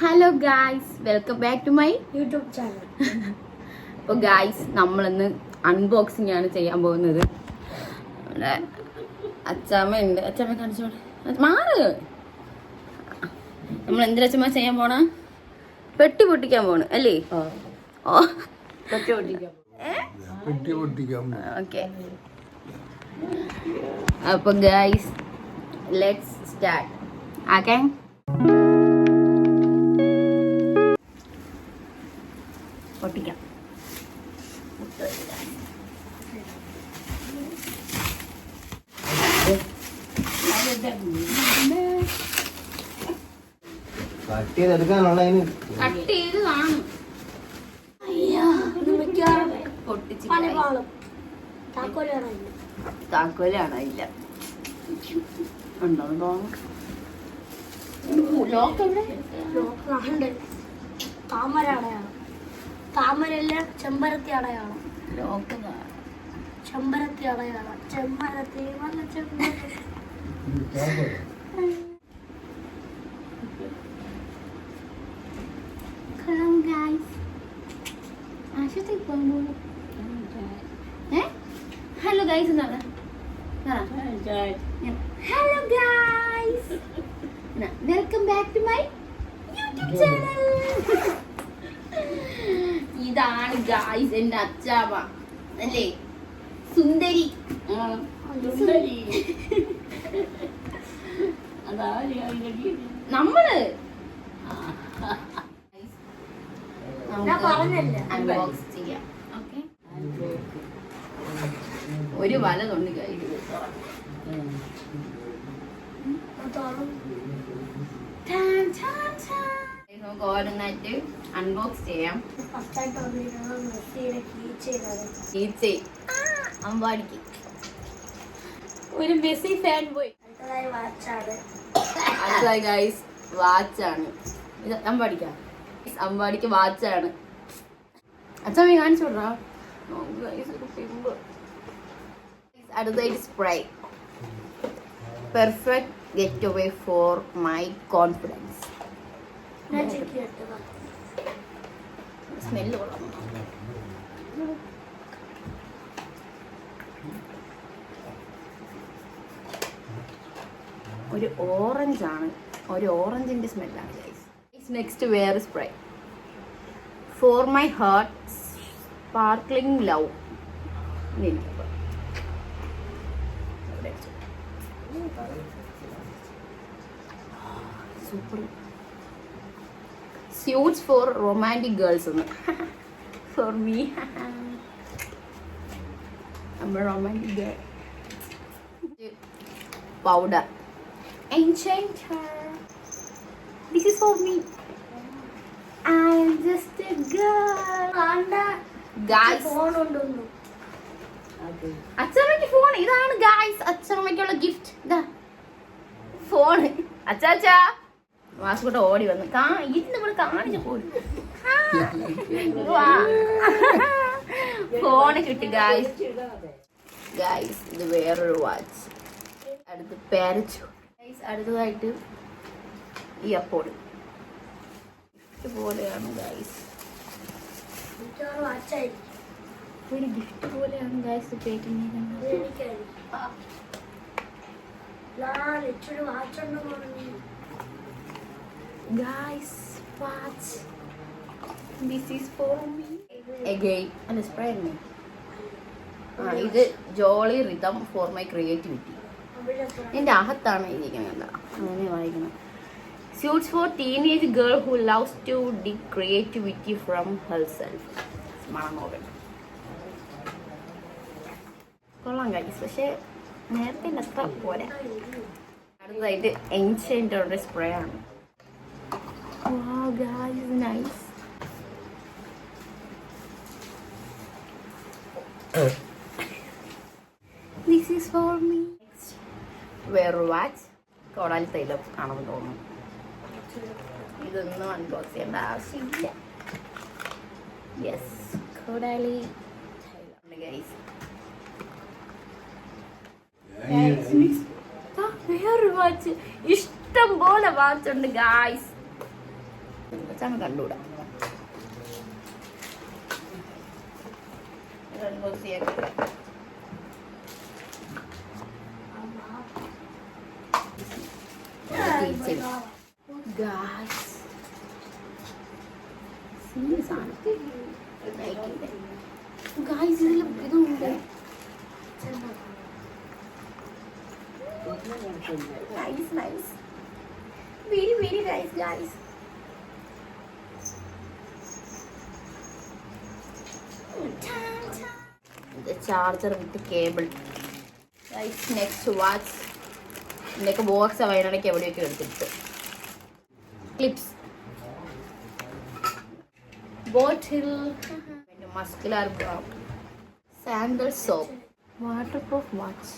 Hello guys, welcome back to my YouTube channel. അപ്പോൾ guys, നമ്മളിന്ന് unboxing ആണ് ചെയ്യാൻ പോകുന്നത്. ഇവിടെ അച്ചാമ്മ ഉണ്ട്. അച്ചാമ്മ കാണിച്ചോളെ, മാറ്. നമ്മൾ എന്തിനച്ചമ്മ ചെയ്യാൻ പോണ? പെട്ടി പൊട്ടിക്കാൻ പോണ് അല്ലേ? ഓ, ഓക്കെ. അപ്പോൾ ഗായ്സ്, ലെറ്റ്സ് സ്റ്റാർട്ട്. ഓക്കെ, പൊട്ടിക്കാം. കട്ട് ചെയ്ത് കാണും. താക്കോലാണ് ഇല്ല ഉണ്ടോ തോന്നുന്നു. ലോക്ക് എവിടെ? താമര അടയാളം. താമരല്ല, ചെമ്പരത്തി അടയാളം. ലോക്ക് ചെമ്പരത്തി അടയാളം. ചെമ്പരത്തി നല്ല ചെമ്പരത്തി. ഹലോ ഗൈസ് എന്താണ്? Hello guys, welcome back to my YouTube channel. ഇതാണ് ഗായ്സ് എന്റെ അച്ചാമ്മ അല്ലേ, സുന്ദരി. നമ്മള് അൺബോക്സ് ചെയ്യാം. ഓക്കെ, ഒരു വല തൊണ്ട് കയ്യിൽ നമുക്ക് ഓരോന്നായിട്ട് അൺബോക്സ് ചെയ്യാം. അമ്പാടിക്ക് ഒരു മെസ്സി ഫാൻ പോയി. അടുത്തതായി ഗൈസ് വാച്ചാണ്. ഇത് അമ്പാടിക്കാം. അമ്പാടിക്ക് വാച്ചാണ്. അച്ഛൻ കാണിച്ചു വിടാ. അടുത്തതായിട്ട് spray. Perfect get away for my confidence. Smell കൊള്ളാം. ഒരു ഓറഞ്ച് ആണ്, ഒരു ഓറഞ്ചിന്റെ സ്മെല്ലാണ് ഗൈസ്. നെക്സ്റ്റ് വേറെ spray. For my heart sparkling love. Super. Suits for romantic girls ഒന്ന്. For me, romantic girl. Powder. Enchanter. This is for me. I am just a girl. Guys, phone ഉണ്ടോ? അച്ഛമ്മയ്ക്ക് phone. ഇതാണ് guys അച്ഛമ്മയ്ക്കുള്ള gift. ഇതാ phone. അച്ചാച്ചാ വാസുകൂട്ട ഓടി വന്നു. ഇരുന്ന് ഇവിടെ കാണിച്ചു പോയി. ഫോണ് കിട്ടി ഗായ്സ്. ഗായ്സ്, ഇത് വേറൊരു വാച്ച്. അടുത്ത് പാരച്ചു. അടുത്തതായിട്ട് ഇയർപോഡ്. പോലെയാണ് ഗായ്സ്, ഒരു ഗിഫ്റ്റ് പോലെയാണ് ഗായ്സ് പേറ്റിങ്ങിക്കുന്നത്. Guys watch. This is for me again. അല്ല സ്പ്രേ അല്ലേ. ഇത് jolly rhythm for my creativity. എൻ്റെ അകത്താണ് ഇരിക്കുന്നത്. അങ്ങനെ വായിക്കണം. Suits for teenage girl who loves to the creativity from herself. മണം നോക്കണം. കൊള്ളാം ഗൈസ്, പക്ഷേ നേരത്തെ അത്ര പോരാ. അടുത്തതായിട്ട് എൻചെയിൻറ്ററുടെ സ്പ്രേ ആണ്. Wow guys, nice. This is for me. വേറൊരു വാച്ച്. കോടാലി തൈലം ആണെന്ന് തോന്നുന്നു. ഇതൊന്നും അൺബോക്സ് ചെയ്യേണ്ട ആവശ്യമില്ല. യെസ്, കോടാലി തൈലം ഗൈസ്. വേറൊരു വാച്ച്. ഇഷ്ടം പോലെ വാച്ച് ഉണ്ട് ഗായ്സ്. കൊച്ചാണ് കണ്ടുകൂടാ. ഇതുണ്ട്. Nice. Very nice, guys. The charger with the cable. Guys, next watch. ഇതിൻ്റെയൊക്കെ ബോക്സ് വയനാടൊക്കെ എവിടെയൊക്കെ എടുത്തിട്ട്. Clips. Bottle. Muscular brow. Sandal soap. Waterproof watch.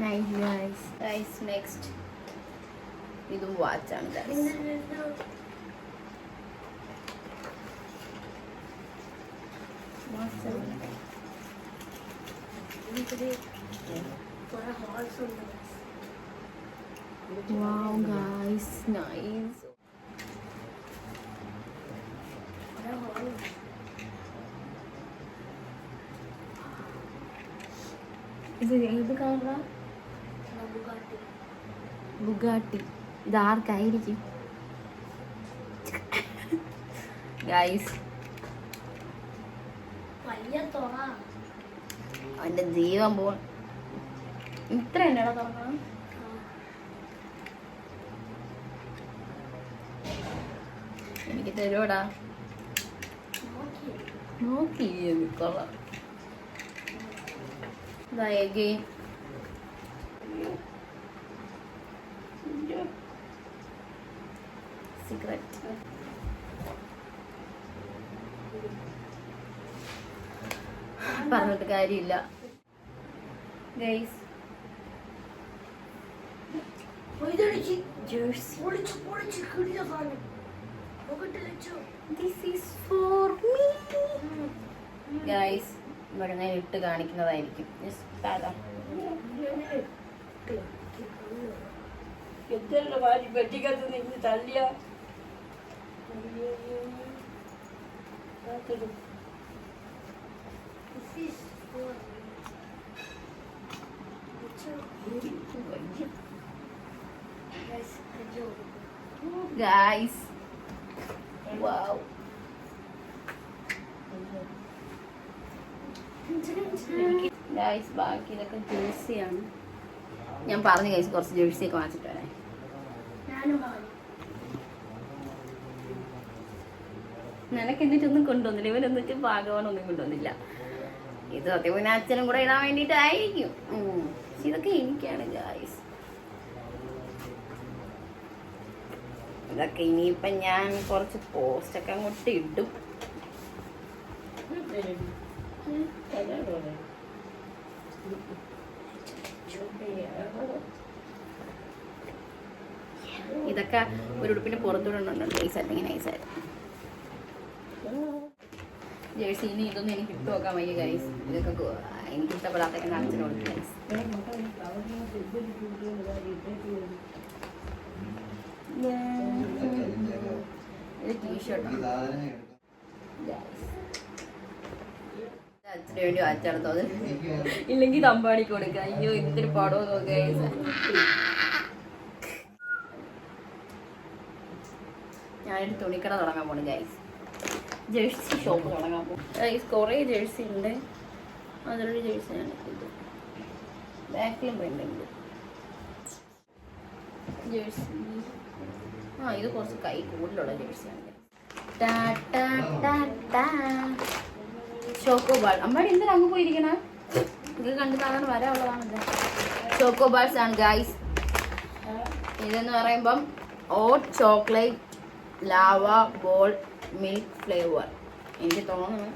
Nice. Next. ഇതും വാച്ചാണ് guys. Wow guys, nice. ഇത് ഏത് കളറാ? ബുഗാട്ടി. ഇതാർക്കായിരിക്കും ഗൈസ്? അവന്റെ ജീവൻ പോ. ഇത്ര എന്നടാ തുറക്കണം. എനിക്ക് തരുവടാ. നോക്കി കൊള്ളാം. സിഗരറ്റ്. പറഞ്ഞിട്ട് കാര്യമില്ല guys. This is for me. Guys, ഇവിടെ ഞാൻ ഇട്ട് കാണിക്കുന്നതായിരിക്കും. Guys, wow. ഗൈസ് ബാക്കി ഇതൊക്കെ ജേഴ്സിയാണ്. ഞാൻ പറഞ്ഞു ഗൈസ് കുറച്ച് ജേഴ്സിയൊക്കെ വാങ്ങിച്ചിട്ട് വരാൻ. നിനക്ക് എന്നിട്ടൊന്നും കൊണ്ടുവന്നില്ല. ഇവനൊന്നിട്ട് ഭാഗവാനൊന്നും കൊണ്ടുവന്നില്ല. ഇത് സത്യം പിന്നെ അച്ഛനും കൂടെ ഇടാൻ വേണ്ടിയിട്ടായിരിക്കും. ഇതൊക്കെ എനിക്കാണ് ഗൈസ്. ഇതൊക്കെ ഇനിയിപ്പം ഞാൻ കുറച്ച് പോസ്റ്റൊക്കെ അങ്ങോട്ട് ഇടും. ഇതൊക്കെ ഒരു ഉടുപ്പിന്റെ പുറത്തൂടെ നൈസ് അല്ലെങ്കിൽ നൈസായിരുന്നു. ജേഴ്സി ഇനി ഇതൊന്നും എനിക്ക് ഇട്ട് നോക്കാൻ വയ്യ ഗൈസ്. ഇതൊക്കെ എനിക്ക് ഇഷ്ടപ്പെടാത്തൊക്കെ കാണിച്ചു കൊടുക്കും ഗൈസ്. ഇത് ടീഷർട്ടാണ് അച്ഛന് വേണ്ടി വാച്ചെടുത്തോ. അത് ഇല്ലെങ്കിൽ തമ്പാടി കൊടുക്കുക. അയ്യോ ഇത്തിരി പടമോ നോക്കുക. ഞാനൊരു തുണിക്കട തുടങ്ങാൻ പോണു ഗൈസ്. ജേഴ്സി ഷോപ്പ് തുടങ്ങാൻ പോകും ഗൈസ്. കുറേ ജേഴ്സി ഉണ്ട്. അതിലൊരു ജേഴ്സിയാണ് ഇത്. ബാക്കിലും വേണ്ടുണ്ട് ജേഴ്സി. ഇത് കുറച്ച് കൈ കൂടുതലുള്ള ജേഴ്സിയാണ്. ചോക്കോബാൾ. അമ്മയുടെ എന്തിനാ അങ്ങ് പോയിരിക്കണ? ഇത് കണ്ട് സാധാരണ വരാനുള്ളതാണല്ലോ. ചോക്കോബാൾസ് ആണ് ഗൈസ്. ഇതെന്ന് പറയുമ്പം oat chocolate lava ball milk flavour. എനിക്ക് തോന്നുന്നു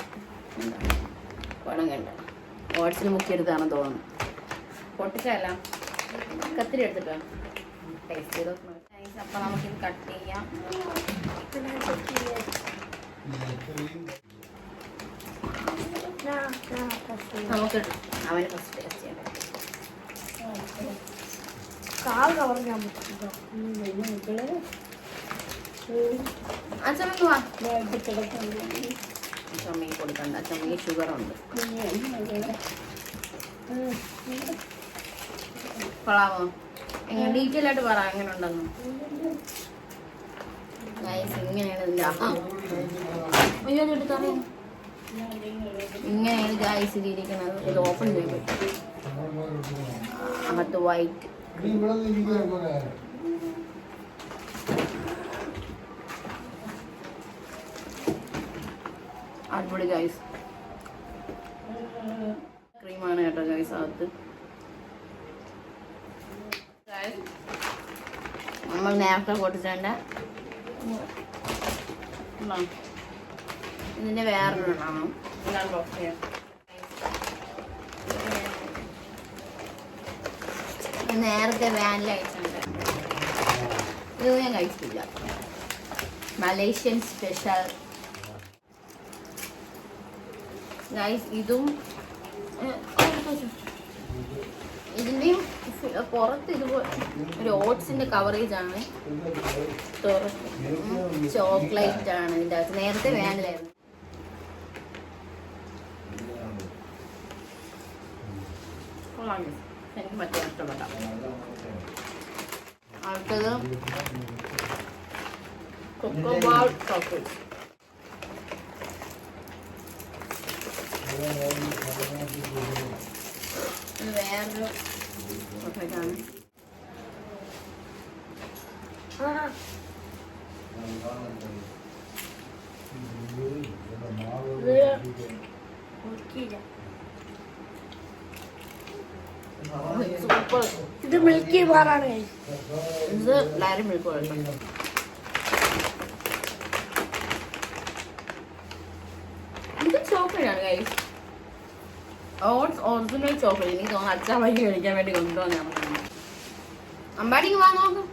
പണം കണ്ട ഓട്സിൽ മുക്കിയെടുത്താണെന്ന് തോന്നുന്നു. പൊട്ടിച്ചല്ല, കത്തിരി എടുത്തിട്ടാണ് ടേസ്റ്റ് ചെയ്ത് നോക്കുന്നത്. അപ്പം നമുക്കിത് കട്ട് ചെയ്യാം. നമുക്ക് അവന് ഫസ്റ്റ് ടേസ്റ്റ് ചെയ്യാം. കാൽ കവർ ഞാൻ പറ്റും. അച്ഛമ്മക്ക് വാ. അച്ഛമ്മക്ക് കൊടുക്കണ്ട, അച്ഛമ്മക്ക് ഷുഗർ ഉണ്ട്. കൊള്ളാമോ? എങ്ങനെ ഡീറ്റെയിൽ ആയിട്ട് പറ എങ്ങനെ ഉണ്ടെന്ന്. ഇങ്ങനെയാണ് ഇതിൻ്റെ അയ്യോ എടുത്ത് അറിയാം. ഇങ്ങനെയാണ് ഗായ്സ് ഇതിരിക്കുന്നത്. ഇത് ഓപ്പൺ ചെയ്ത് അകത്ത് വൈറ്റ്. അടിപൊളി ഗൈസ്. ക്രീമാണ് കേട്ടോ ഗൈസ് അകത്ത്. നമ്മൾ നേരത്തെ പൊട്ടിച്ചേണ്ട ഇതിന്റെ വേറൊരെണ്ണമാണ്. ഇതാണ് ബോക്സ് ചെയ്യാം. നേരത്തെ വാനില കഴിച്ചിട്ടുണ്ട്. ഇത് ഞാൻ കഴിച്ചിട്ടില്ല. Malaysian special guys. ഇതും ഇതിൻ്റെയും പുറത്ത് ഇതുപോലെ ഒരു ഓട്സിൻ്റെ കവറേജ് ആണ്. ചോക്ലേറ്റ് ആണ് ഇതിൻ്റെ അകത്ത്. നേരത്തെ വാനിലായിരുന്നു. എനിക്ക് മറ്റേ ഇഷ്ടപ്പെട്ട. അടുത്തത് കൊക്കോബാൾ ചോക്ലേറ്റ്. ഇത് വേറൊരു ചോക്ലേറ്റാണ്. സൂപ്പർ. ഇത് മിൽക്കി ബാറാണ്. ഇത് ഡയറി മിൽക്ക് പോലെ. ഇത് ചോക്ലേറ്റ് ആണ് ഗൈസ്. Oats original chocolate. എനിക്ക് തോന്നുന്നു അച്ഛൻ വൈകി കഴിക്കാൻ വേണ്ടി കൊണ്ടുവന്നാണ്. അമ്പാടിക്ക് വാ നോക്കും.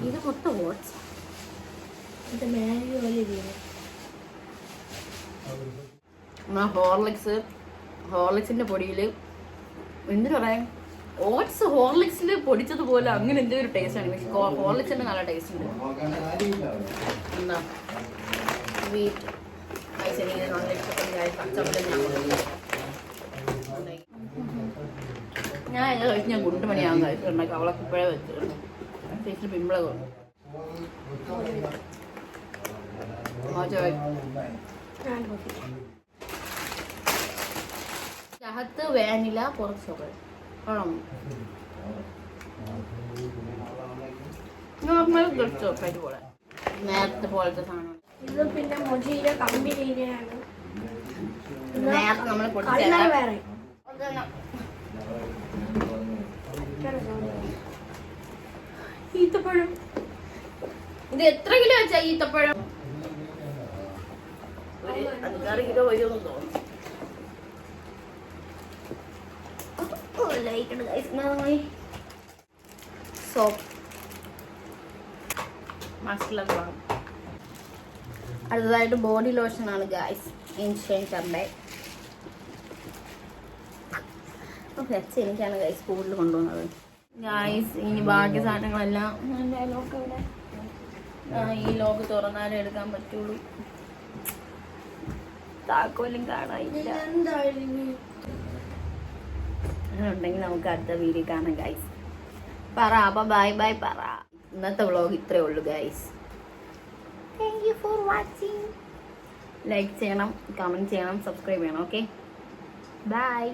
ഇത് മൊത്തം ഓട്സ്. ഹോർലിക്സിന്റെ പൊടിയിൽ എന്തിനു പറയാൻ, ഓട്സ് ഹോർലിക്സിൽ പൊടിച്ചതുപോലെ അങ്ങനെ എന്തൊരു ഒരു ടേസ്റ്റ് ആണ്. പക്ഷെ ഹോർലിക്സിന്റെ നല്ല ടേസ്റ്റ് ഉണ്ട്. എന്താ വീറ്റ് ഞാൻ എല്ലാം കഴിച്ച് ഞാൻ ഗുണ്ടുമണിയാകും കഴിച്ചിട്ടുണ്ടാക്കി. അവളൊക്കെ ഇപ്പോഴേ വെച്ചിട്ടുണ്ട്. ഫേസിൽ പിമ്പിള കൊണ്ട് അകത്ത് വാനില പുറത്ത് ചോക്ലേറ്റ്. നോർമൽ ചോക്ലേറ്റ് പോലെ നേരത്തെ പോലത്തെ സാധനം. ഇത് പിന്നെ മൊജിയിലെ കമ്പനിയാണ്. നേരത്തെ നമ്മൾ വേറെ ഈത്തപ്പഴം. ഇത് എത്ര കിലോ വെച്ചാ ഈത്തപ്പഴം? 5-6 കിലോ വരുമെന്ന് തോന്നുന്നു. സോപ്പ് അടുത്തതായിട്ട് ബോഡി ലോഷൻ ആണ് ഗായ്സ്. ഇൻസ്റ്റന്റ് കമ്പേ. എനിക്കാണ് ഗൈസ് സ്കൂളിൽ കൊണ്ടുപോകുന്നത്. ഗായ്സ് ഇനി ബാക്കി സാധനങ്ങളെല്ലാം ഈ ലോക്ക് തുറന്നാലേ എടുക്കാൻ പറ്റുള്ളൂ. താക്കോലും കാണാനില്ല. ഉണ്ടെങ്കിൽ നമുക്ക് അടുത്ത വീഡിയോ കാണാം ഗൈസ്. പറ അപ്പൊ ബൈ ബൈ പറ. ഇന്നത്തെ വ്ളോഗ് ഇത്രേ ഉള്ളൂ guys. Thank you for watching. Like ചെയ്യണം, കമന്റ് ചെയ്യണം, സബ്സ്ക്രൈബ് ചെയ്യണം. Okay bye.